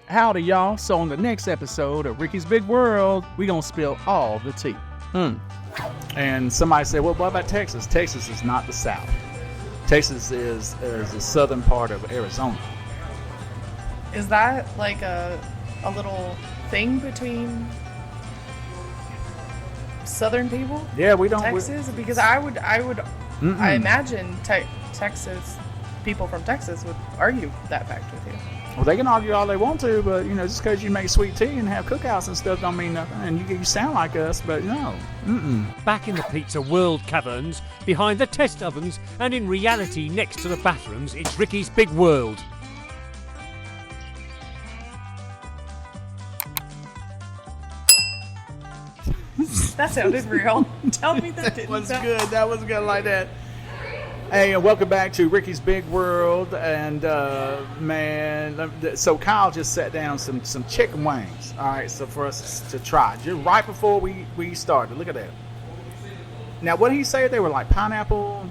Howdy, y'all. So on the next episode of Ricky's Big World, we gonna spill all the tea. And somebody said, well, what about Texas? Texas is not the South. Texas is the southern part of Arizona. Is that like a little thing between southern people? Yeah, we don't. Texas? Because I imagine Texas, people from Texas would argue that fact with you. Well, they can argue all they want to, but just because you make sweet tea and have cookouts and stuff don't mean nothing. And you sound like us, but no. Back in the pizza world caverns, behind the test ovens, and in reality next to the bathrooms, it's Ricky's Big World. That sounded real. Tell me that didn't. That was good like that. Hey, and welcome back to Ricky's Big World. And man, so Kyle just set down some chicken wings. All right, so for us to try, just right before we started. Look at that. Now, what did he say? They were like pineapple,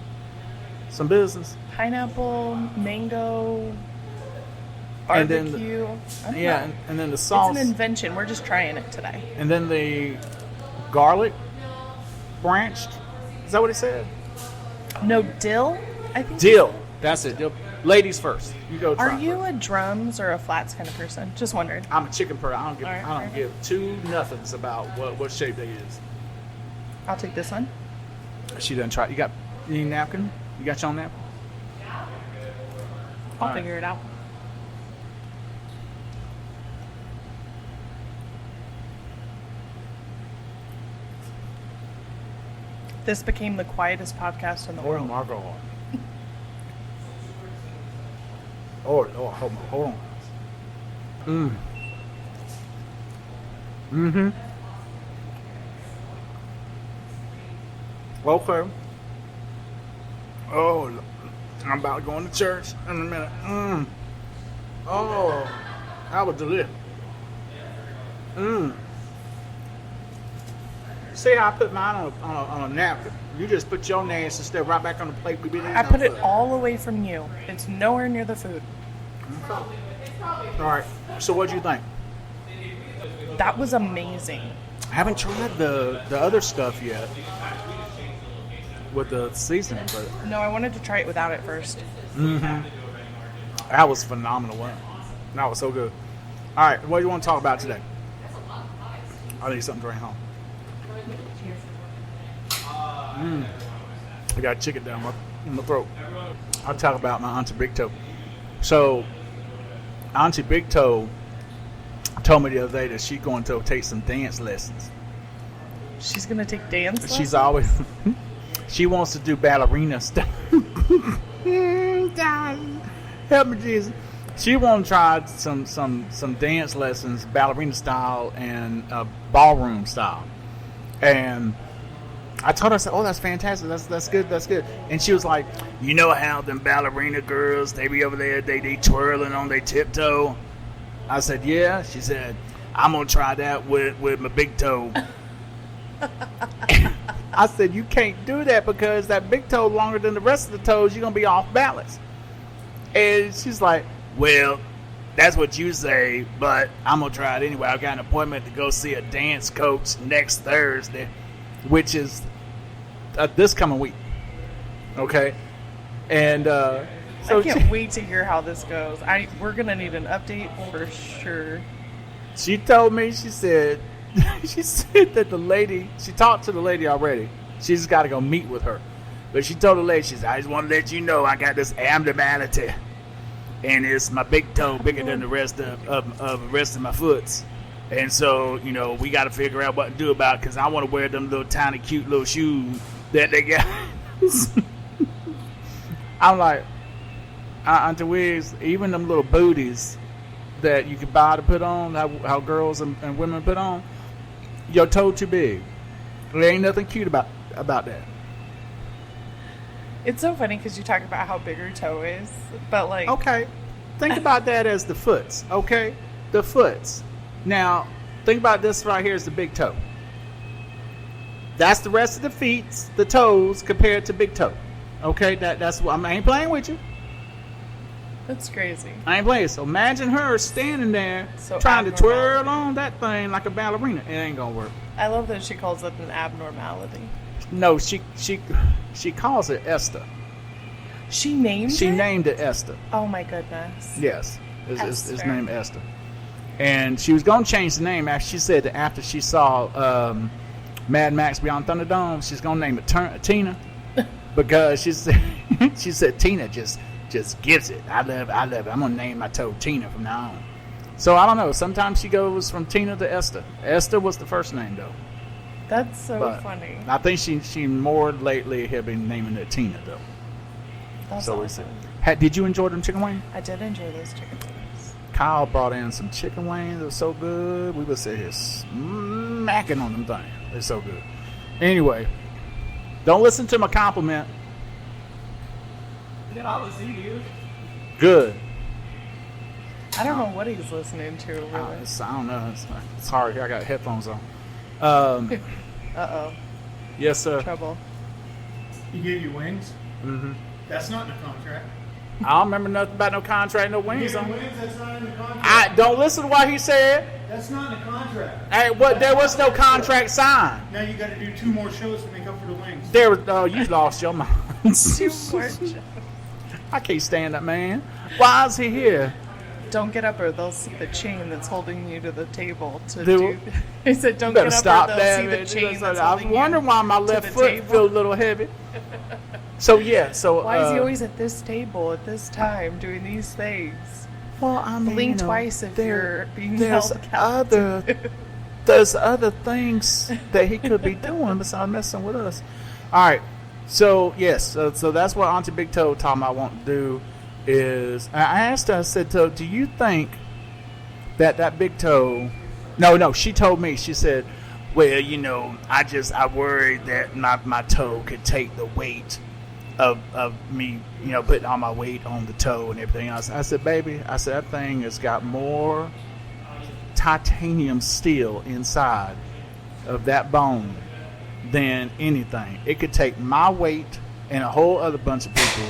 some business. Pineapple, mango, barbecue. And then the sauce. It's an invention. We're just trying it today. And then the garlic branched. Is that what he said? No, dill, I think. Dill. That's it. Dill. Ladies first. You go try. Are you a drums or a flats kind of person? Just wondering. I'm a chicken person. I don't Right. give two nothings about what shape they is. I'll take this one. She doesn't try. You need a napkin? You got your own napkin? I'll figure it out. This became the quietest podcast in the world. Oh my God. Hold on. Okay. Oh, I'm about to go into church in a minute. Oh, that was delicious. See how I put mine on a napkin? You just put your nasty stuff right back on the plate. I put it all away from you. It's nowhere near the food. Okay. All right. So what do you think? That was amazing. I haven't tried the other stuff yet with the seasoning, but No, I wanted to try it without it first. that was phenomenal. Wasn't it? That was so good. All right. What do you want to talk about today? I need something to bring home. I got chicken down my throat. I'll talk about my Auntie Big Toe. So, Auntie Big Toe told me the other day that she's going to take some dance lessons. She's going to take dance lessons? She's always... she wants to do ballerina stuff. Help me, Jesus. She wants to try some dance lessons, ballerina style and ballroom style. And I told her, I said, oh, that's fantastic. That's good. And she was like, you know how them ballerina girls, they be over there, they twirling on their tiptoe? I said, yeah. She said, I'm going to try that with my big toe. I said, you can't do that because that big toe longer than the rest of the toes, you're going to be off balance. And she's like, well, that's what you say, but I'm going to try it anyway. I've got an appointment to go see a dance coach next Thursday, which is this coming week. Okay? And so I can't wait to hear how this goes. We're going to need an update for sure. She told me, she said that the lady, she talked to the lady already. She just got to go meet with her. But she told the lady, she said, I just want to let you know I got this abnormality. And it's my big toe bigger than the rest of my foots. And so, we got to figure out what to do about it because I want to wear them little tiny, cute little shoes that they got. I'm like, Auntie Wigs, even them little booties that you can buy to put on, how girls and women put on, your toe too big. There ain't nothing cute about that. It's so funny because you talk about how big your toe is, but like... Okay, think about that as the foots, okay? The foots. Now, think about this right here as the big toe. That's the rest of the feet, the toes, compared to big toe. Okay, that's what I ain't playing with you. That's crazy. I ain't playing. So imagine her standing there So trying to abnormality. twirl on that thing like a ballerina. It ain't gonna work. I love that she calls it an abnormality. No, she calls it Esther. She named She it? named it Esther. Oh my goodness. Yes, it's Esther. named Esther. And she was gonna change the name after she said that after she saw Mad Max Beyond Thunderdome, she's gonna name it Tina because she said Tina just gives it. I love it. I'm gonna name my toe Tina from now on. So I don't know. Sometimes she goes from Tina to Esther. Esther was the first name though. That's so But funny. I think she more lately have been naming it Tina though. That's So we awesome. see. Did you enjoy them chicken wings? I did enjoy those chicken wings. Kyle brought in some chicken wings. It was so good. We would sit here smacking on them things. They're so good. Anyway, don't listen to my compliment. Did I listen to you? Good. I don't know what he's listening to, really. I don't know. It's hard. I got headphones on. Uh-oh. Yes, sir. Trouble. He gave you wings? Mm-hmm. That's not in the contract. I don't remember nothing about no contract, no He wings gave on. you wings, that's not in the contract. I don't listen to what he said. That's not in the contract. Hey, what? There was no contract signed. Now you got to do 2 more shows to make up for the wings. There was. You lost your mind. Too much. I can't stand that man. Why is he here? Don't get up or they'll see the chain that's holding you to the table to Do- do. He said, don't Better get up stop or they'll that. see the Man. chain that's I was holding wondering you why my to left the foot table. feel a little heavy. So yeah. So Why is he always at this table at this time doing these things? Well, I mean, Blink twice if you're being there's held captive. there's other things that he could be doing besides messing with us. All right. So yes. So that's what Auntie Big Toe told me I want to do. Is I asked her. I said, "Toe, do you think that big toe?" No. She told me. She said, "Well, I worried that my toe could take the weight of me, putting all my weight on the toe and everything else." I said, "Baby," I said, "that thing has got more titanium steel inside of that bone than anything. It could take my weight and a whole other bunch of people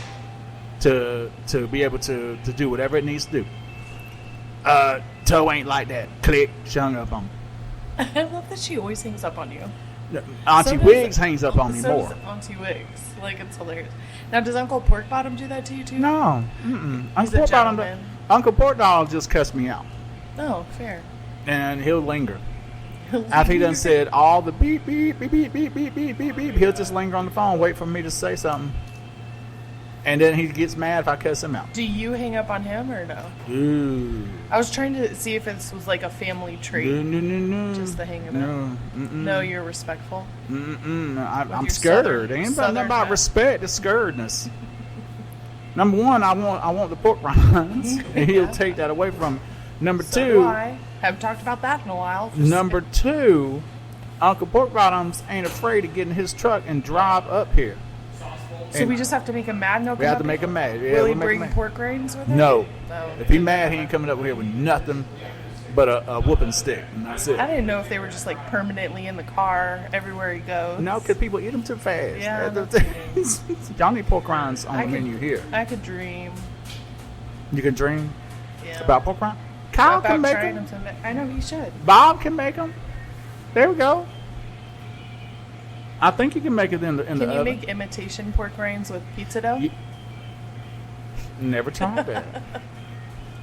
to be able to do whatever it needs to do. Toe ain't like that." Click, she hung up on me. I love that she always hangs up on you. Auntie So does- Wigs hangs up on me so more. does Auntie Wigs. Like, it's hilarious. Now, does Uncle Porkbottom do that to you, too? No, Uncle a Pork Bottom. gentleman. Uncle Pork Dog just cussed me out, Oh, fair. and he'll linger. After he done said all the beep beep beep beep beep beep beep beep beep, he'll just linger on the phone, wait for me to say something, and then he gets mad if I cuss him out. Do you hang up on him or no? Ooh. I was trying to see if this was like a family trait. No. Just the hang of it. No. No, you're respectful. I'm your scared. southern- It ain't southern about hat. respect. It's scaredness. Number one, I want the pork rinds, and he'll take that away from me. Number So do two, I. Haven't talked about that in a while. number two, Uncle Pork Bottoms ain't afraid to get in his truck and drive up here. So we just have to make him mad? No, We have to make him mad. Yeah, Will he we'll make him bring mad. pork rinds with him? No. No. If he mad, he ain't coming up here with nothing but a whooping stick, and that's it. I didn't know if they were just like permanently in the car everywhere he goes. No, because people eat them too fast. Yeah, Y'all need pork rinds on I the could- menu here. I could dream. You can dream Yeah. about pork rinds. Kyle About can make trying them. to I know he should. Bob can make them. There we go. I think you can make it in the Can you oven. make imitation pork rinds with pizza dough? Ye- Never tried that.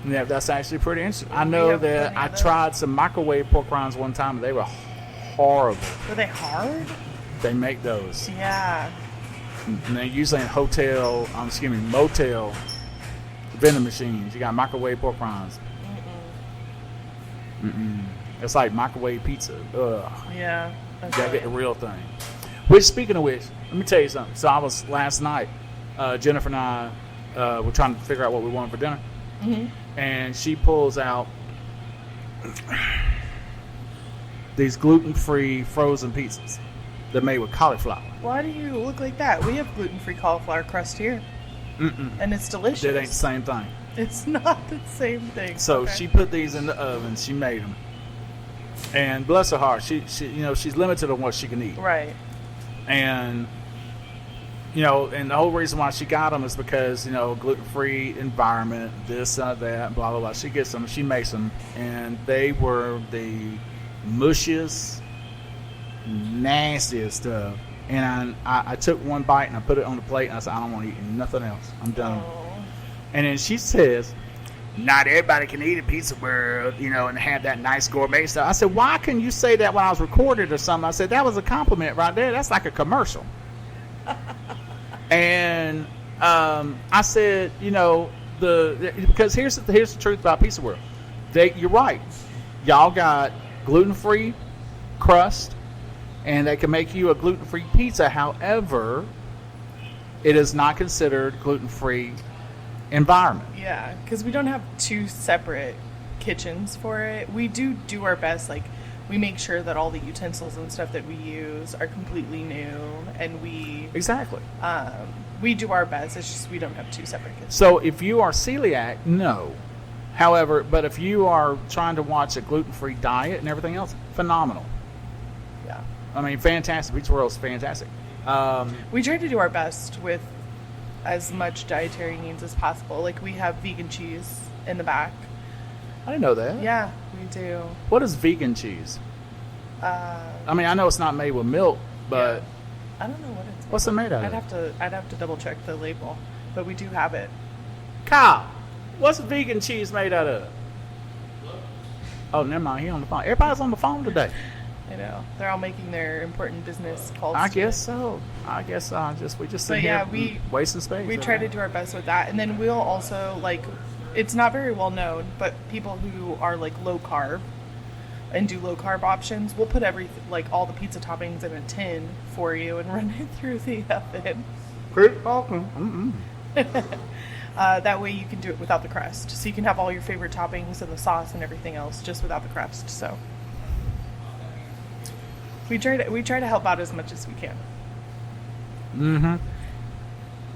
Yeah, that's actually pretty interesting. I know have that plenty I of those. tried some microwave pork rinds one time, and they were horrible. Were they hard? They make those, Yeah. and they're usually in motel vending machines. You got microwave pork rinds. It's like microwave pizza. Ugh. Yeah. You gotta get the real thing. Which, speaking of which, let me tell you something. So I was last night. Jennifer and I were trying to figure out what we wanted for dinner, and she pulls out these gluten-free frozen pizzas. They're made with cauliflower. Why do you look like that? We have gluten-free cauliflower crust here, and it's delicious. That ain't the same thing. It's not the same thing. So Okay. she put these in the oven. She made them, and bless her heart, she's limited on what she can eat. Right. And you know, and the whole reason why she got them is because, you know, gluten-free environment, this, that, blah, blah, blah. She gets them, she makes them, and they were the mushiest, nastiest stuff. And I took one bite and I put it on the plate and I said, I don't want to eat nothing else. I'm done. Oh. And then she says, not everybody can eat a pizza world, you know, and have that nice gourmet stuff. I said, why couldn't you say that when I was recorded or something? I said, that was a compliment right there. That's like a commercial. And I said, you know, because here's the truth about Pizza World. You're right. Y'all got gluten-free crust, and they can make you a gluten-free pizza. However, it is not considered gluten-free environment. Yeah, because we don't have two separate kitchens for it. We do our best. Like, we make sure that all the utensils and stuff that we use are completely new, and we do our best. It's just we don't have two separate kitchens. So if you are celiac, no. However, but if you are trying to watch a gluten-free diet and everything else, phenomenal. Yeah. I mean, fantastic. Pizza World is fantastic. We try to do our best with as much dietary needs as possible. Like, we have vegan cheese in the back. I didn't know that. Yeah, we do. What is vegan cheese? I mean, I know it's not made with milk, but Yeah. I don't know what it's. what's it made out of? I'd have to double check the label, but we do have it. Kyle, what's vegan cheese made out of? Oh, never mind. He on the phone. Everybody's on the phone today. I know they're all making their important business calls. I guess so. We just sit But here yeah, we wasting space. We try to do our best with that, and then we'll also, like, it's not very well known, but people who are like low carb and do low carb options, we'll put all the pizza toppings in a tin for you and run it through the oven. Keep talking. That way you can do it without the crust, so you can have all your favorite toppings and the sauce and everything else just without the crust. So we try to help out as much as we can. Mm-hmm.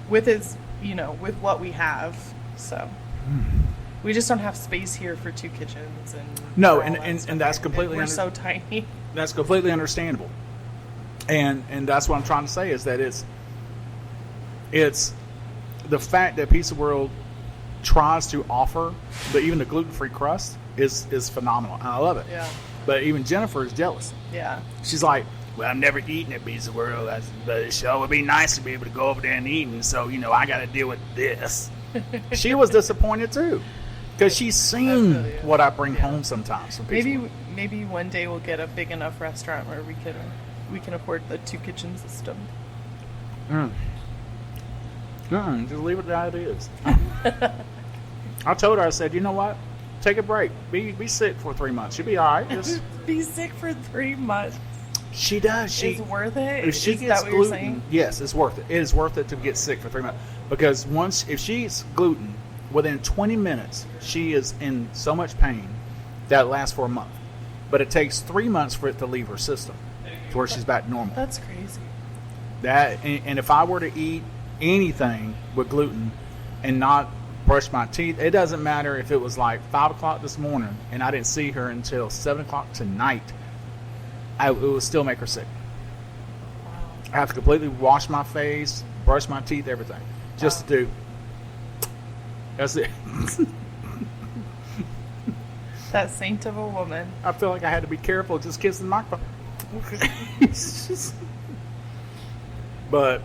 With what we have. So we just don't have space here for two kitchens and No, all and that and, stuff. and that's completely We're so tiny. that's completely understandable. And that's what I'm trying to say is that it's the fact that Pizza World tries to offer even the gluten-free crust is phenomenal. And I love it. Yeah. But even Jennifer is jealous. Yeah. She's like, well, I've never eaten at Pizza World, but it sure would be nice to be able to go over there and eat. And so, I got to deal with this. She was disappointed too, because she's seen what I bring home sometimes from Pizza World. Maybe one day we'll get a big enough restaurant where we can afford the two kitchen system. Just leave it how it is. I told her, I said, you know what? Take a break. Be sick for 3 months. You'll be all right. Just Be sick for 3 months. She does. It's worth it? If she Is gets that what you're gluten, saying? yes, it's worth it. It is worth it to get sick for 3 months, because if she eats gluten, within 20 minutes she is in so much pain that it lasts for a month. But it takes 3 months for it to leave her system to where she's back to normal. That's crazy. And if I were to eat anything with gluten and not brush my teeth, it doesn't matter if it was like 5 o'clock this morning and I didn't see her until 7 o'clock tonight, it would still make her sick. I have to completely wash my face, brush my teeth, everything, just to do. That's it. That saint of a woman. I feel like I had to be careful just kissing the microphone. But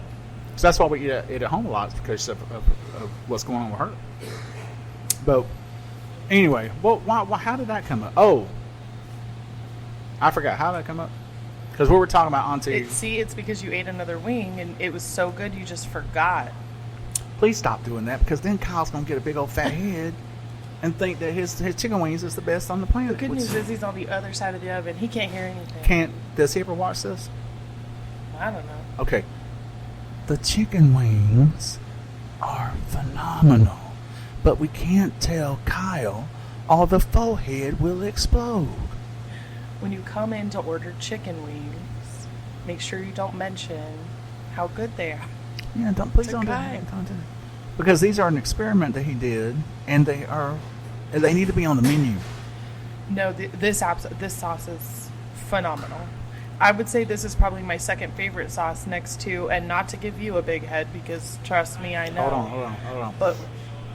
so that's why we eat at home a lot, is because of what's going on with her. But anyway, how did that come up? Oh, I forgot. How did that come up? Because we were talking about Auntie. It's because you ate another wing and it was so good you just forgot. Please stop doing that, because then Kyle's going to get a big old fat head and think that his chicken wings is the best on the planet. The good news is he's on the other side of the oven. He can't hear anything. Does he ever watch this? I don't know. Okay. The chicken wings are phenomenal, but we can't tell Kyle, or the forehead will explode. When you come in to order chicken wings, make sure you don't mention how good they are. Yeah, please don't do that. Don't do that. Because these are an experiment that he did, and they need to be on the menu. No, this sauce is phenomenal. I would say this is probably my second favorite sauce next to, and not to give you a big head because trust me, I know. Hold on. But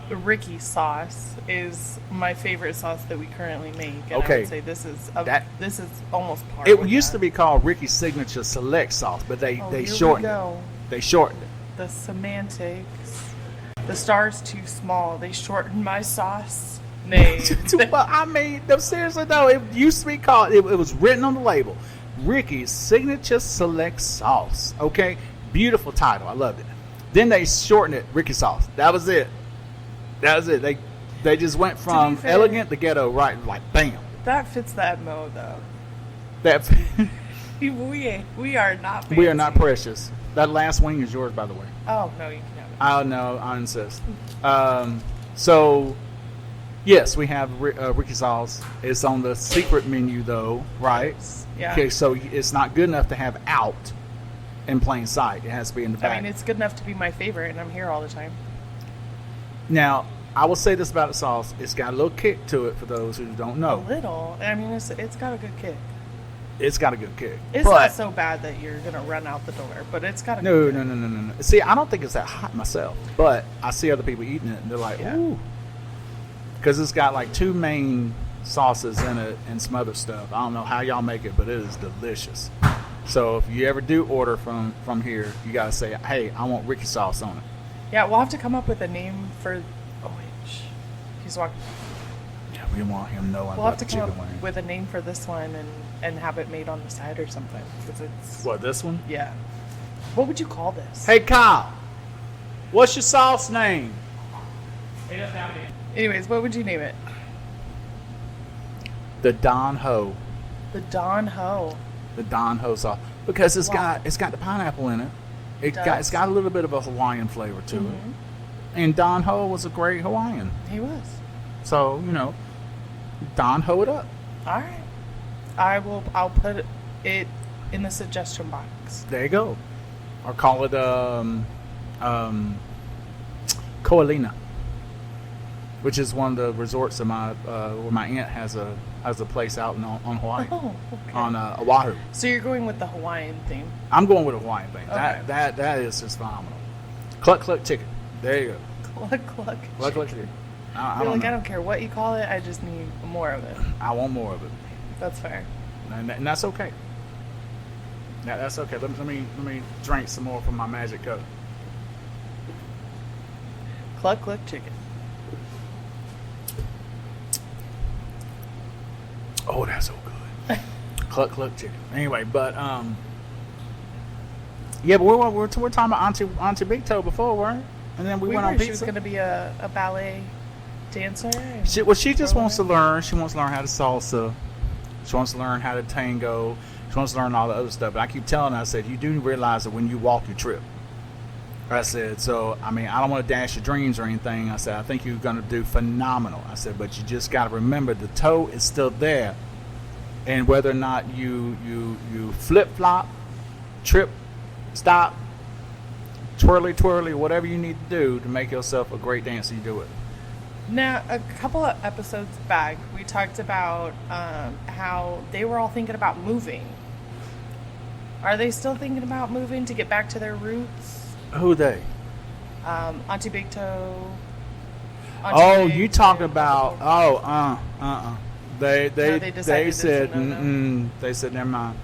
Ricky's sauce is my favorite sauce that we currently make. And Okay. I would say this is almost par. It with used that. to be called Ricky's Signature Select Sauce, but they Oh, here shortened we it. go. They shortened it. The semantics. The star's too small. They shortened my sauce name. Well, I mean, no, seriously though, it used to be called. It was written on the label, Ricky's Signature Select Sauce. Okay, beautiful title. I loved it. Then they shortened it, Ricky Sauce. That was it. They just went from fair, elegant to ghetto, right? Like bam. That fits the MO though. That We are not fancy. we are not precious. That last wing is yours, by the way. Oh, no, you can have it. Oh no, I insist. So, yes, we have Ricky Sauce. It's on the secret menu, though, right? Yeah. Okay, so it's not good enough to have out in plain sight. It has to be in the back. I mean, it's good enough to be my favorite, and I'm here all the time. Now, I will say this about the sauce. It's got a little kick to it for those who don't A know. little. I mean, it's got a good kick. It's got a good kick. It's but, not so bad that you're going to run out the door, but it's got a No, good no, kick. no, no, no, no. See, I don't think it's that hot myself, but I see other people eating it, and they're like, Yeah. ooh. Because it's got like two main sauces in it and some other stuff. I don't know how y'all make it, but it is delicious. So if you ever do order from here, you got to say, hey, I want Ricky sauce on it. Yeah, we'll have to come up with a name for... Oh, wait. Shh. He's walking. Yeah, we want him knowing We'll have about to the come chicken up wing. with a name for this one and have it made on the side or something. Because it's... What, this one? Yeah. What would you call this? Hey, Kyle, what's your sauce name? Anyways, what would you name it? The Don Ho. The Don Ho. The Don Ho sauce. Because it's Wow. got the pineapple in it. It's does. got a little bit of a Hawaiian flavor to it. Mhm. And Don Ho was a great Hawaiian. He was. So, Don Ho it up. All right. I'll put it in the suggestion box. There you go. Or call it Koalina, which is one of the resorts of where my aunt has a place out on Hawaii, Oh, okay. on Oahu. So you're going with the Hawaiian theme. I'm going with a Hawaiian thing. Okay. That is just phenomenal. Cluck cluck chicken. There you go. Cluck, cluck. Cluck cluck chicken. I You're don't like, I know. don't care what you call it. I just need more of it. I want more of it, That's fair. and that's okay. That's okay. Let me drink some more from my magic cup. Cluck, cluck chicken. Oh, that's so good. Cluck cluck chicken. Anyway, but yeah, but we're talking about Auntie Big Toe before, weren't we? And then we went on She was pizza. going to be a ballet dancer. She just wants to learn. She wants to learn how to salsa. She wants to learn how to tango. She wants to learn all the other stuff. But I keep telling her, I said, you do realize that when you walk, you trip. I said, so, I mean, I don't want to dash your dreams or anything. I said, I think you're going to do phenomenal. I said, but you just got to remember the toe is still there. And whether or not you flip-flop, trip, stop, twirly, whatever you need to do to make yourself a great dancer, you do it. Now, a couple of episodes back, we talked about how they were all thinking about moving. Are they still thinking about moving to get back to their roots? Who they? Auntie Big Toe. Oh, Big you Toe, talking about? They No, they decided it's said a no-no. They said never mind.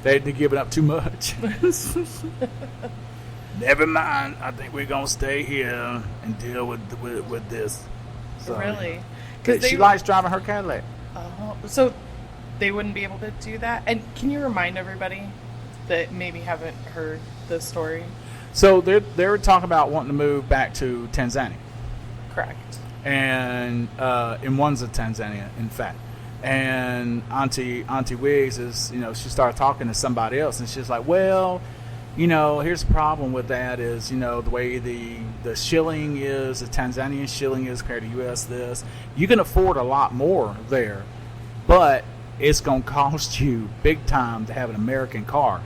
They're giving up too much. Never mind. I think we're gonna stay here and deal with this. So, Really? she likes driving her Cadillac. So they wouldn't be able to do that? And can you remind everybody that maybe haven't heard the story? So they were talking about wanting to move back to Tanzania. Correct. And one's in Tanzania, in fact. And Auntie Wigs is, she started talking to somebody else, and she's like, well, here's the problem with that is, the way the shilling is, the Tanzanian shilling is compared to U.S. this. You can afford a lot more there, but it's going to cost you big time to have an American car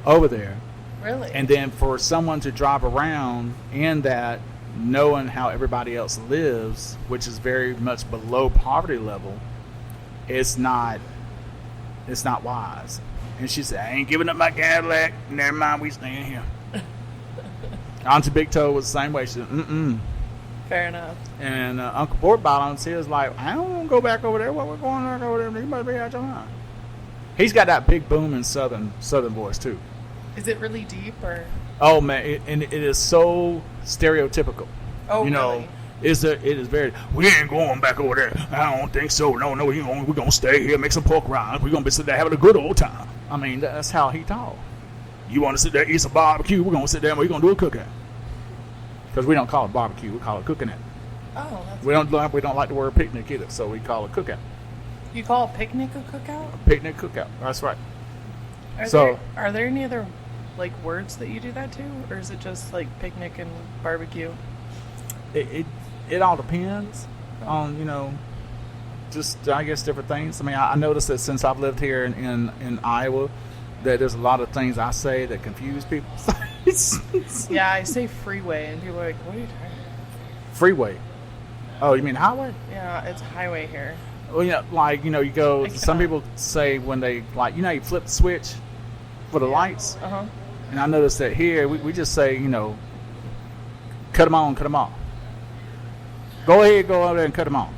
over there. Really? And then for someone to drive around in that, knowing how everybody else lives, which is very much below poverty level, it's not It's not wise. And she said, I ain't giving up my Cadillac. Never mind, we staying here. Auntie Big Toe was the same way. She said, mm-mm. Fair enough. And Uncle Board Bottoms, he was like, I don't want to go back over there. What we're going back over there? You must be out your mind. He's got that big booming southern voice too. Is it really deep or? Oh man, it is so stereotypical. Oh, you know, really? It is very. We ain't going back over there. I don't think so. No, we're gonna stay here, make some pork rinds. We're gonna be sitting there having a good old time. I mean, that's how he talk. You want to sit there, eat some barbecue? We're gonna sit there and we're gonna do a cookout. Because we don't call it barbecue, we call it cooking it. Oh, that's We don't like the word picnic either, so we call it cookout. You call a picnic a cookout? A picnic cookout. That's right. Are there any other like words that you do that to, or is it just like picnic and barbecue? It all depends on just I guess different things. I mean, I noticed that since I've lived here in Iowa, that there's a lot of things I say that confuse people. Yeah, I say freeway, and people are like, "What are you talking about?" Freeway. Oh, you mean highway? Yeah, it's highway here. Well, you go. Some people say when they you flip the switch for the lights. Uh-huh. And I noticed that here we just say cut them on, cut them off. Go ahead, go over there and cut them on.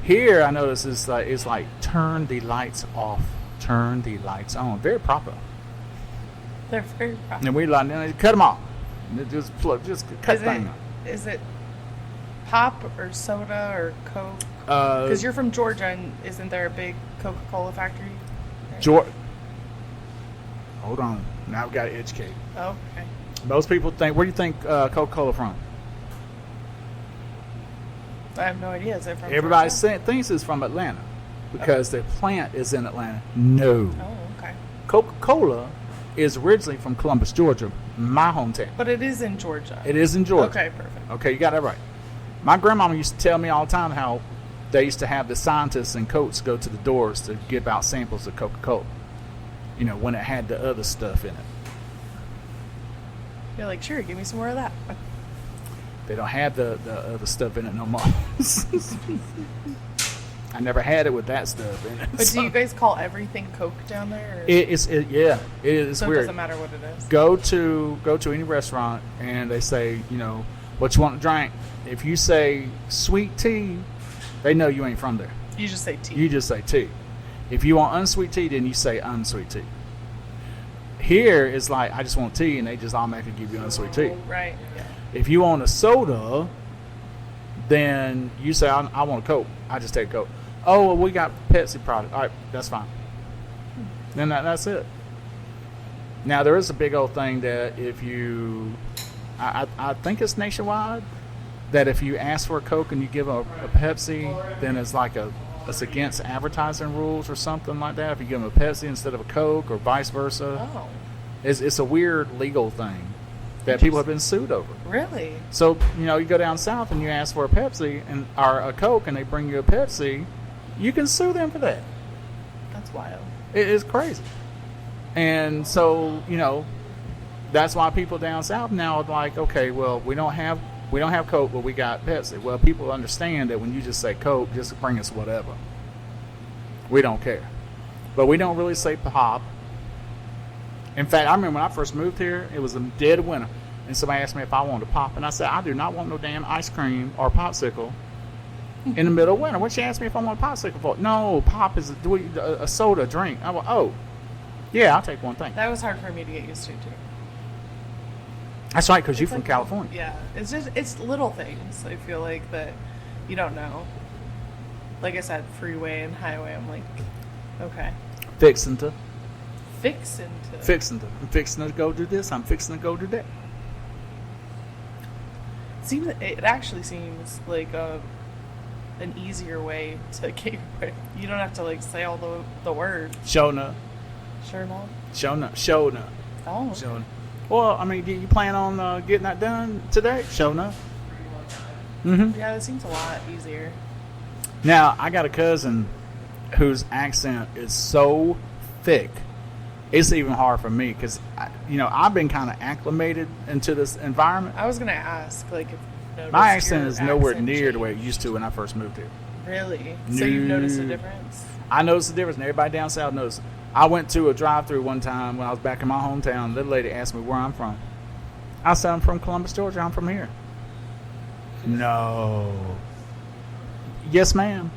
Here I notice it's like turn the lights off, turn the lights on. Very proper. They're very proper. And we cut them off. Just cut things. Is it pop or soda or Coke? Because you're from Georgia, and isn't there a big Coca-Cola factory? Hold on. Now I've got to educate. Oh, okay. Most people think, where do you think Coca-Cola from? I have no idea. Is it from Everybody Georgia? thinks it's from Atlanta because their plant is in Atlanta. No. Oh, okay. Coca-Cola is originally from Columbus, Georgia, my hometown. But it is in Georgia. It is in Georgia. Okay, perfect. Okay, you got that right. My grandmama used to tell me all the time how they used to have the scientists in coats go to the doors to give out samples of Coca-Cola. When it had the other stuff in it. You're like, sure, give me some more of that. They don't have the other stuff in it no more. I never had it with that stuff in it. But do you guys call everything Coke down there? Or? It is So weird. it doesn't matter what it is. Go to any restaurant and they say, what you want to drink. If you say sweet tea, they know you ain't from there. You just say tea. You just say tea. If you want unsweet tea, then you say unsweet tea. Here, it's like, I just want tea, and they just automatically give you unsweet tea. Right. Yeah. If you want a soda, then you say, I want a Coke. I just take a Coke. Oh, well, we got Pepsi product. All right, that's fine. Then that's it. Now, there is a big old thing that if you, I think it's nationwide, that if you ask for a Coke and you give a Pepsi, then it's like it's against advertising rules or something like that. If you give them a Pepsi instead of a Coke or vice versa. Oh. It's a weird legal thing that people have been sued over. Really? So, you go down south and you ask for a Pepsi or a Coke and they bring you a Pepsi, you can sue them for that. That's wild. It is crazy. And so, that's why people down south now are like, okay, well, we don't have Coke, but we got Pepsi. Well, people understand that when you just say Coke, just bring us whatever. We don't care. But we don't really say pop. In fact, I remember when I first moved here, it was a dead winter, and somebody asked me if I wanted a pop, and I said, I do not want no damn ice cream or popsicle in the middle of winter. What she asked me if I want a popsicle for? No, pop is a soda drink. I went, oh, yeah, I'll take one thing. That was hard for me to get used to, too. That's right, because you're from California. Yeah, it's little things. I feel like that you don't know. Like I said, freeway and highway. I'm like, okay. Fixing to. I'm fixing to go do this. I'm fixing to go do that. It actually seems like an easier way to get your way. You don't have to say all the words. Showna. Sure enough. Showna. Oh. Showna. Well, I mean, do you plan on getting that done today? Showna. Mm-hmm. Yeah, it seems a lot easier. Now, I got a cousin whose accent is so thick, it's even hard for me because, I've been kind of acclimated into this environment. I was going to ask, if my accent is nowhere near the way it used to when I first moved here. Really? No. So you've noticed a difference? I noticed the difference, and everybody down south knows. I went to a drive-through one time when I was back in my hometown. The lady asked me where I'm from. I said, I'm from Columbus, Georgia. I'm from here. No. Yes, ma'am.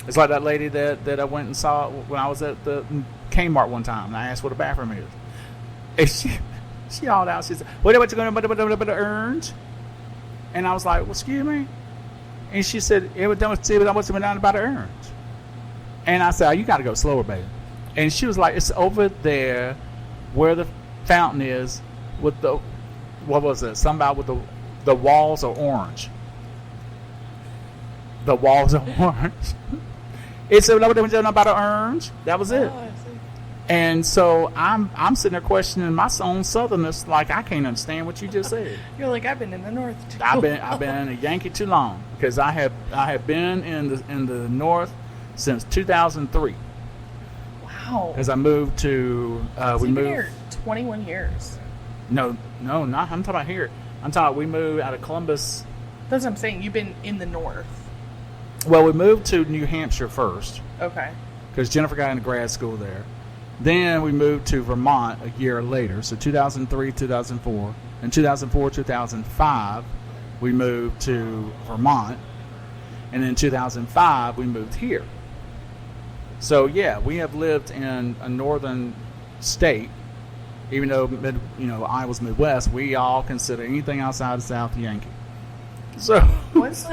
It's like that lady that I went and saw when I was at the Kmart one time, and I asked where the bathroom is. And she hauled out. She said, what you going to earn? And I was like, well, excuse me? And she said, it was down about the orange. And I said, oh, you got to go slower, baby. And she was like, it's over there where the fountain is with the, what was it? Somebody with the walls are orange. The walls are orange. It said, about the orange. That was it. Oh, I see. And so I'm sitting there questioning my own southernness, like I can't understand what you just said. You're like, I've been in the north too. I've been a Yankee too long, because I have been in the north since 2003. Wow. As I moved to So we you've been moved here 21 years. No, not I'm talking about here. I'm talking we moved out of Columbus. That's what I'm saying. You've been in the north. Well, we moved to New Hampshire first Okay. because Jennifer got into grad school there. Then we moved to Vermont a year later, so 2003, 2004. In 2004, 2005, we moved to Vermont. And in 2005, we moved here. So, yeah, we have lived in a northern state. Even though, Iowa's Midwest, we all consider anything outside of South Yankee. So, What's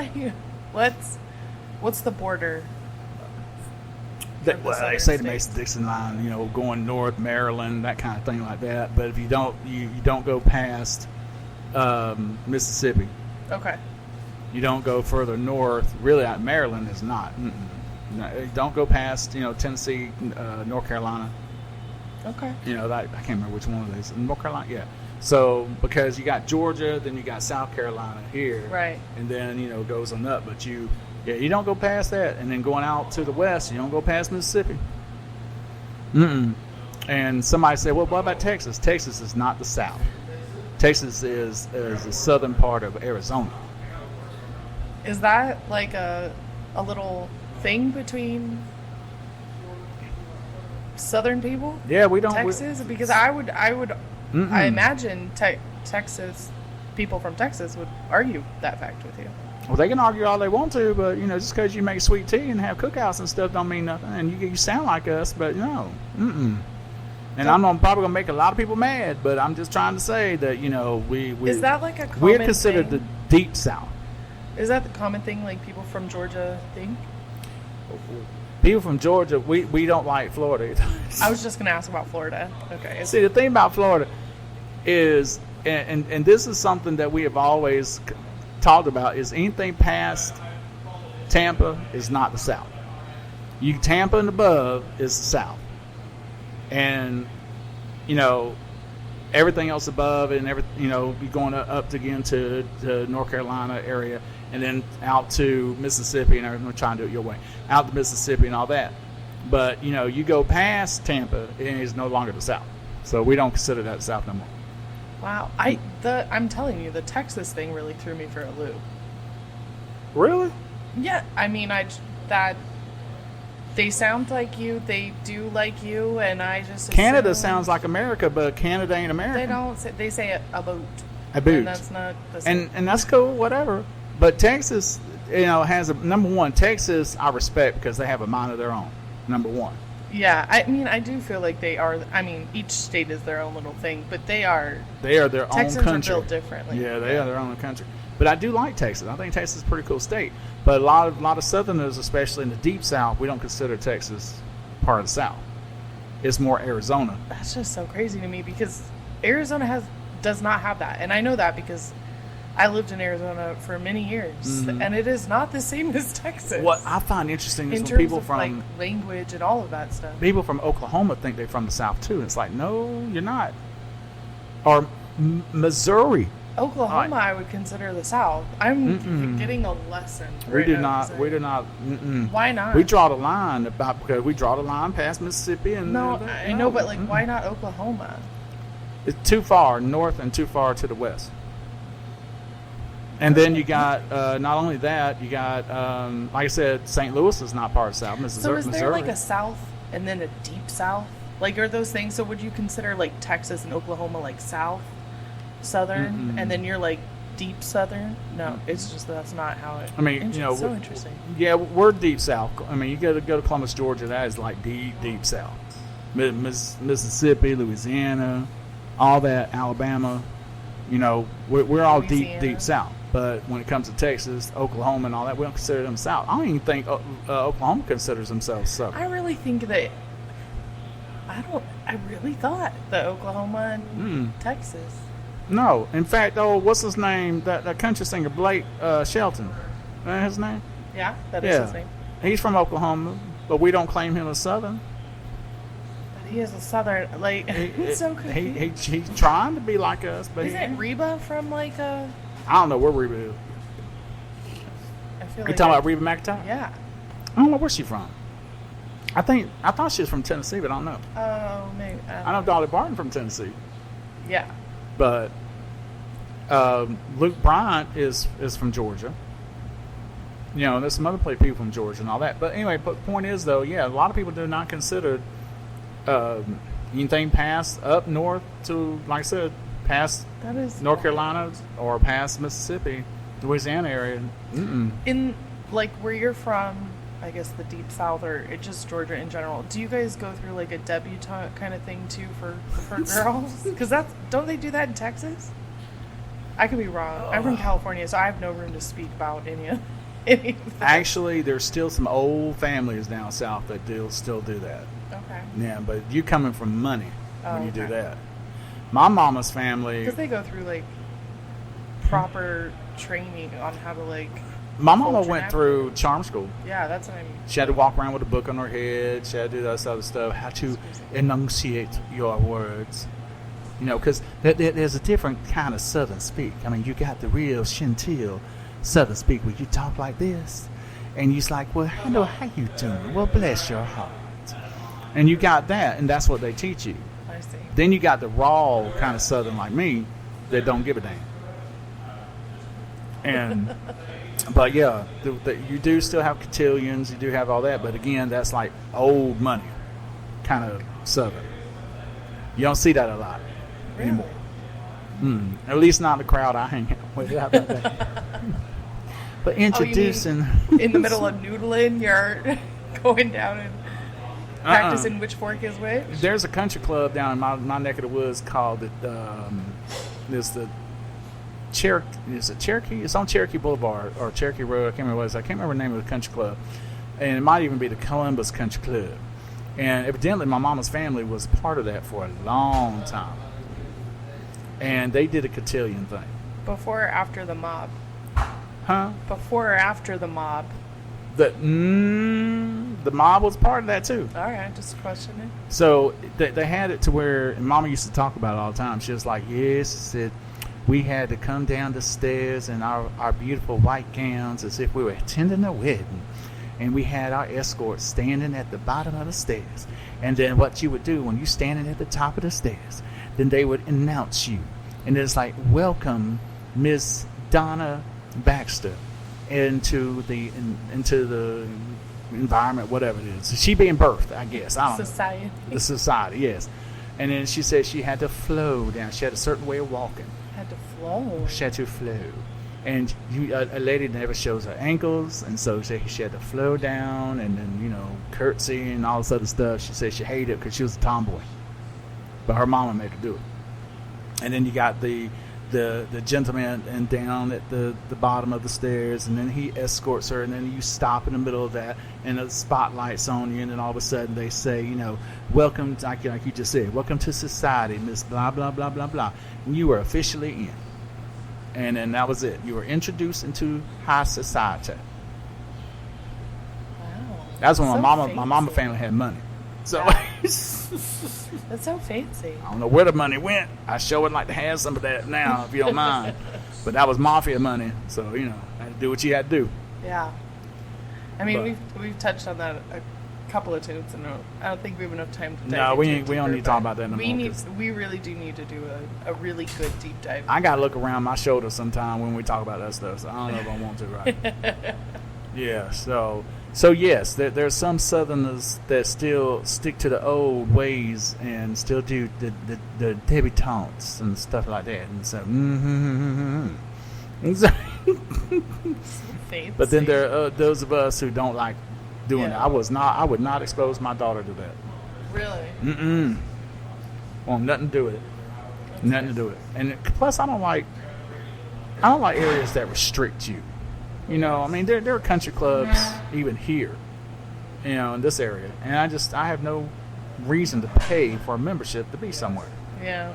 the border? they southern say the states? Mason-Dixon line, going north, Maryland, that kind of thing like that. But if you don't, you don't go past Mississippi. Okay. You don't go further north. Really, Maryland is not. No, don't go past, Tennessee, North Carolina. Okay. I can't remember which one of these. North Carolina, yeah. So, because you got Georgia, then you got South Carolina here. Right. And then, goes on up. But you don't go past that. And then going out to the west, you don't go past Mississippi. And somebody said, well, what about Texas? Texas is not the South. Texas is the southern part of Arizona. Is that like a little thing between Southern people? Yeah, we don't. Texas? Because I imagine Texas people from Texas would argue that fact with you. Well, they can argue all they want to, but just because you make sweet tea and have cookouts and stuff don't mean nothing. And you sound like us, but no, And I'm probably gonna make a lot of people mad, but I'm just trying to say that we is that like a common we're considered thing? the deep South. Is that the common thing, like people from Georgia think? People from Georgia, we don't like Florida. I was just gonna ask about Florida. Okay. See, the thing about Florida is, and this is something that we have always talked about, is anything past Tampa is not the South. Tampa and above is the South. And, everything else above and you're going up to again to North Carolina area and then out to Mississippi, and I'm trying to do it your way, out to Mississippi and all that. But, you go past Tampa, it is no longer the South. So we don't consider that the South no more. Wow. I'm telling you, the Texas thing really threw me for a loop. Really? Yeah. I mean, that they sound like you, they do like you, and I just Canada assume sounds like America, but Canada ain't America. they don't say, they say a boat. A boot. And that's not the same. And that's cool, whatever. But Texas, has number one. Texas, I respect because they have a mind of their own. Number one. Yeah, I mean, I do feel like they are. I mean, each state is their own little thing, but they are. They are their Texans own country. are built differently. Yeah, they are their own country. But I do like Texas. I think Texas is a pretty cool state. But a lot of Southerners, especially in the deep South, we don't consider Texas part of the South. It's more Arizona. That's just so crazy to me because Arizona does not have that, and I know that because I lived in Arizona for many years, and it is not the same as Texas. What I find interesting is in when terms people of from like language and all of that stuff. people from Oklahoma think they're from the South too. It's like, no, you're not. Or Missouri. Oklahoma, I would consider the South. I'm getting a lesson. We do not. Why not? We draw the line because we draw the line past Mississippi and. No, I know, but like, why not Oklahoma? It's too far north and too far to the west. And then you got not only that, you got like I said, St. Louis is not part of South. So is there like a South and then a deep South? Like, are those things? So would you consider like Texas and Oklahoma like South, Southern, and then you're like deep Southern? No, it's just that's not how it. I mean, so interesting. Yeah, we're deep South. I mean, you go to Columbus, Georgia. That is like deep South. Mississippi, Louisiana, all that, Alabama. We're all deep South. But when it comes to Texas, Oklahoma, and all that, we don't consider them South. I don't even think Oklahoma considers themselves Southern. I really think that. I really thought that Oklahoma and Texas. No, in fact, what's his name? That country singer Blake Shelton. Is that his name? Yeah, that is his name. He's from Oklahoma, but we don't claim him as Southern. But he is a Southern, like, it's so confusing. He's trying to be like us, but isn't Reba from like a? I don't know where Reba is. I feel you talking about Reba McEntire? Yeah. I don't know where she's from. I thought she was from Tennessee, but I don't know. Oh, maybe. I know Dolly Parton from Tennessee. Yeah. But Luke Bryant is from Georgia. There's some other people from Georgia and all that. But anyway, the point is, though, yeah, a lot of people do not consider anything past up north to, like I said, past North Carolina or past Mississippi, Louisiana area. In, like, where you're from, I guess the deep South or just Georgia in general, do you guys go through like a debutante kind of thing too for girls? Because don't they do that in Texas? I could be wrong. I'm from California, so I have no room to speak about any of that. Actually, there's still some old families down south that still do that. Okay. Yeah, but you coming from money when you do that. My mama's family, because they go through like proper training on how to like. My mama went through charm school. Yeah, that's what I mean. She had to walk around with a book on her head. She had to do that other stuff. How to enunciate your words. Because there's a different kind of Southern speak. I mean, you got the real Chantil Southern speak where you talk like this. And you're like, well, hello, how you doing? Well, bless your heart. And you got that, and that's what they teach you. I see. Then you got the raw kind of Southern like me that don't give a damn. And... But yeah, you do still have cotillions, you do have all that, but again, that's like old money, kind of Southern. You don't see that a lot anymore. At least not in the crowd I hang out with. But introducing... in the middle of noodling, you're going down and practicing which fork is which? There's a country club down in my neck of the woods called there's the Cherokee. Is it Cherokee? It's on Cherokee Boulevard or Cherokee Road. I can't remember what it is. I can't remember the name of the country club. And it might even be the Columbus Country Club. And evidently my mama's family was part of that for a long time. And they did a cotillion thing. Before or after the mob? Huh? Before or after the mob? The mob was part of that too. All right, just questioning. So they had it to where, and Mama used to talk about it all the time. She was like, yes, she said, we had to come down the stairs in our beautiful white gowns as if we were attending a wedding. And we had our escorts standing at the bottom of the stairs. And then what you would do when you're standing at the top of the stairs, then they would announce you. And it's like, welcome, Miss Donna Baxter, into the environment, whatever it is. She being birthed, I guess. I don't know. The society, yes. And then she said she had to flow down. She had a certain way of walking. Had to flow. She had to flow. And a lady never shows her ankles, and so she had to flow down and then, curtsy and all this other stuff. She said she hated it because she was a tomboy. But her mama made her do it. And then you got the gentleman and down at the bottom of the stairs, and then he escorts her, and then you stop in the middle of that, and the spotlight's on you, and then all of a sudden they say, welcome, like you just said, welcome to society, Miss blah, blah, blah, blah, blah. And you were officially in. And then that was it. You were introduced into high society. Wow. That's when so my mama family had money. So that's so fancy. I don't know where the money went. I sure would like to have some of that now, if you don't mind. But that was mafia money, so I had to do what you had to do. Yeah. I mean, we've touched on that a couple of tunes, and I don't think we have enough time to dive No, into it we don't deeper, need to talk but about that no we more, 'cause we really do need to do a really good deep dive. I gotta look around my shoulder sometime when we talk about that stuff. So I don't know if I want to, right? Yeah. So yes, there's some Southerners that still stick to the old ways and still do the debutantes and stuff like that. And so, And so Faith but then state. there are those of us who don't like doing Yeah. it. I would not expose my daughter to that. Really? Want nothing to do with it. Nothing to do with it. And plus, I don't like areas that restrict you. You know, I mean, there are country clubs even here, you know, in this area, and I have no reason to pay for a membership to be somewhere, Yeah.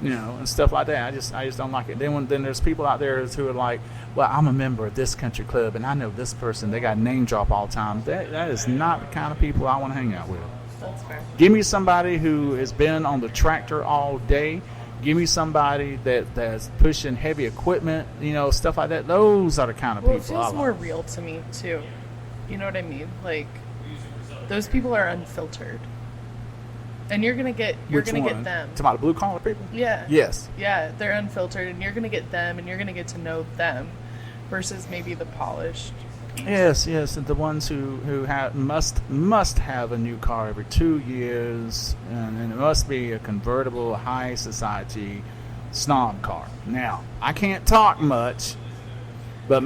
you know, and stuff like that. I just don't like it. Then there's people out there who are like, well, I'm a member of this country club, and I know this person. They got name drop all the time. That is not the kind of people I want to hang out with. That's fair. Give me somebody who has been on the tractor all day. Give me somebody that's pushing heavy equipment, you know, stuff like that. Those are the kind of Well, it people I feels like. more real to me too. You know what I mean? Like those people are unfiltered, and you're gonna get Which them. one? Talking about the blue collar people? Yeah. Yes. Yeah, they're unfiltered, and you're gonna get them, and you're gonna get to know them, versus maybe the polished. Yes, and the ones who must have a new car every 2 years, and it must be a convertible high society snob car. Now, I can't talk much, but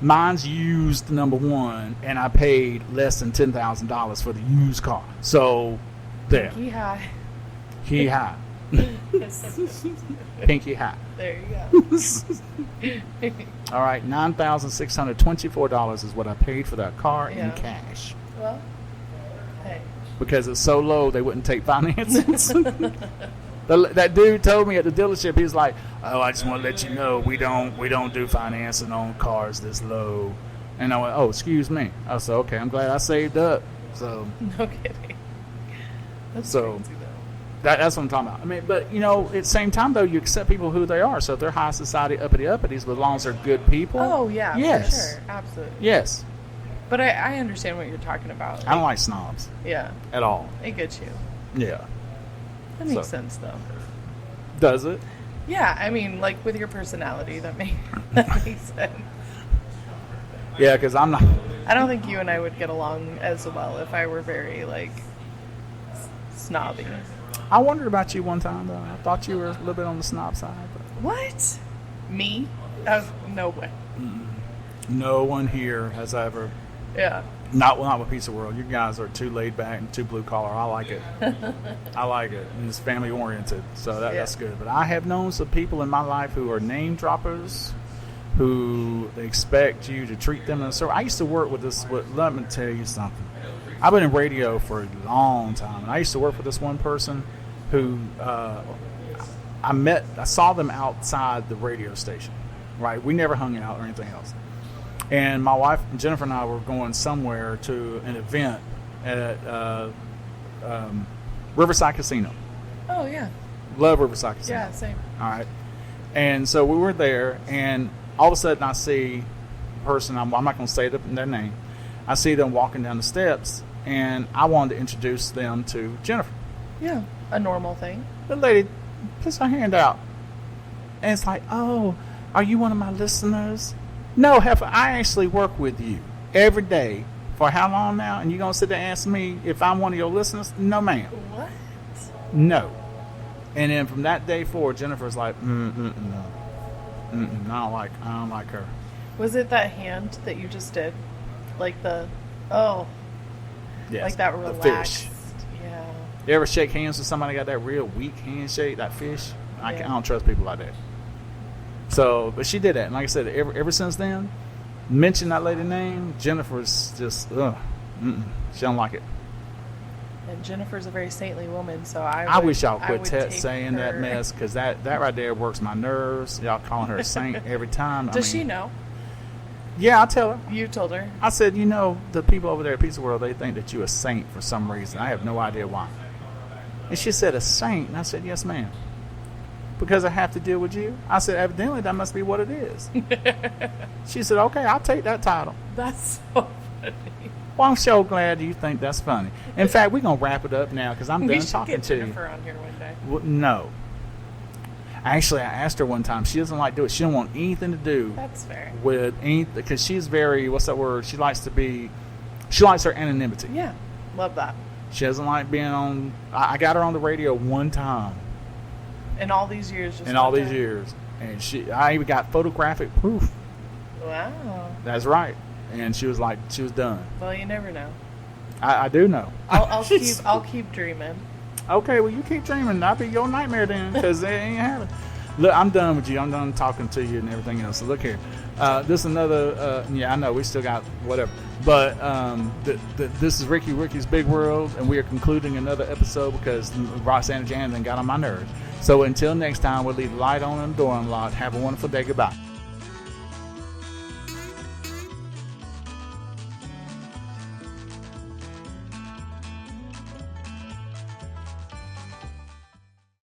mine's used, number one, and I paid less than $10,000 for the used car. So there, Pinky high. he high, pinky high. There you go. All right, $9,624 is what I paid for that car Yeah. in cash. Well, hey. Because it's so low, they wouldn't take finances. That dude told me at the dealership, he was like, "Oh, I just want to let you know we don't do financing on cars this low." And I went, "Oh, excuse me." I said, "Okay, I'm glad I saved up." So No kidding. That's So- crazy though. that's what I'm talking about. I mean, but you know, at the same time though, you accept people who they are. So if they're high society uppities, but as long as they're good people. Oh yeah, Yes. for sure, absolutely. Yes. But I understand what you're talking about. I don't like snobs Yeah, at all. I get you. Yeah. That makes So- sense though. Does it? Yeah, I mean, like with your personality, that makes sense. Yeah, because I'm not. I don't think you and I would get along as well if I were very like snobby. I wondered about you one time though. I thought you were a little bit on the snob side, but What? Me? No way. no one here has ever. Yeah. Not with Pizza World. You guys are too laid back and too blue collar. I like it. I like it. And it's family oriented, so that's good. But I have known some people in my life who are name droppers, who expect you to treat them in a certain. I used to work with this. Let me tell you something. I've been in radio for a long time, and I used to work with this one person who I saw them outside the radio station. Right, we never hung out or anything else. And my wife, Jennifer, and I were going somewhere to an event at Riverside Casino. Oh yeah. Love Riverside Casino. Yeah, same. All right. And so we were there, and all of a sudden I see a person, I'm not going to say their name. I see them walking down the steps, and I wanted to introduce them to Jennifer. Yeah, a normal thing. The lady puts her hand out, and it's like, "Oh, are you one of my listeners?" No, heifer, I actually work with you every day. For how long now? And you're going to sit there and ask me if I'm one of your listeners? No, ma'am. What? No. And then from that day forward, Jennifer's like, no. I don't like her. Was it that hand that you just did? Like Yes, like that the relaxed. fish. Yeah. You ever shake hands with somebody got that real weak handshake, that fish? I Yeah. don't trust people like that. So, but she did that. And like I said, ever since then, mention that lady's name, Jennifer's just, she don't like it. And Jennifer's a very saintly woman, so I wish y'all would quit take saying that her- mess, because that right there works my nerves. Y'all calling her a saint every time. Does she know? Yeah, I tell her. You told her. I said, the people over there at Pizza World, they think that you're a saint for some reason. I have no idea why. And she said, a saint? And I said, yes, ma'am. Because I have to deal with you? I said, evidently, that must be what it is. She said, okay, I'll take that title. That's so funny. Well, I'm so glad you think that's funny. In fact, we're going to wrap it up now because I'm We done should talking get to you. Jennifer on here one day. Well, no. Actually, I asked her one time. She doesn't like to do it. She don't want anything to do That's fair. with anything because she's very, what's that word? She likes her anonymity. Yeah, love that. She doesn't like being on. I got her on the radio one time In all these years, just in all one these time? years, and I even got photographic proof. Wow. That's right. And she was done. Well, you never know. I do know. I'll keep dreaming. Okay, well, you keep dreaming. I'll be your nightmare then, because they ain't having. Look, I'm done with you. I'm done talking to you and everything else. So look here. This is another. Yeah, I know we still got whatever, but this is Ricky's Big World, and we are concluding another episode because Roxanne and Jan got on my nerves. So until next time, we'll leave the light on and the door unlocked. Have a wonderful day. Goodbye.